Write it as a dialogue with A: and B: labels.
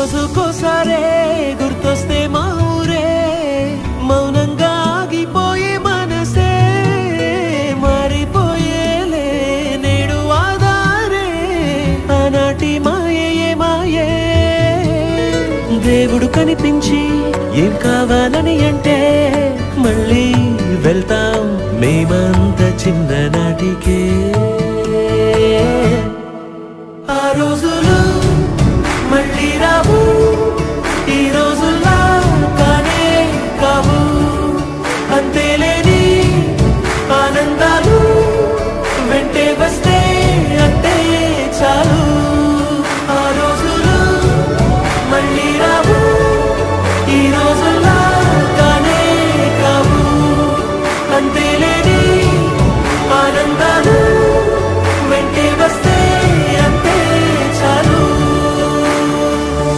A: రోజుకోసారే గుర్తొస్తే మా ఊరే మౌనంగా ఆగిపోయే మనసే మారిపోయేలే నేడు ఆధారే ఆనాటి మాయే మాయే దేవుడు కనిపించి ఏం కావాలని అంటే మళ్ళీ వెళ్తాం మేమంత చిన్ననాటికే ఆ రోజులు మళ్ళీ రావు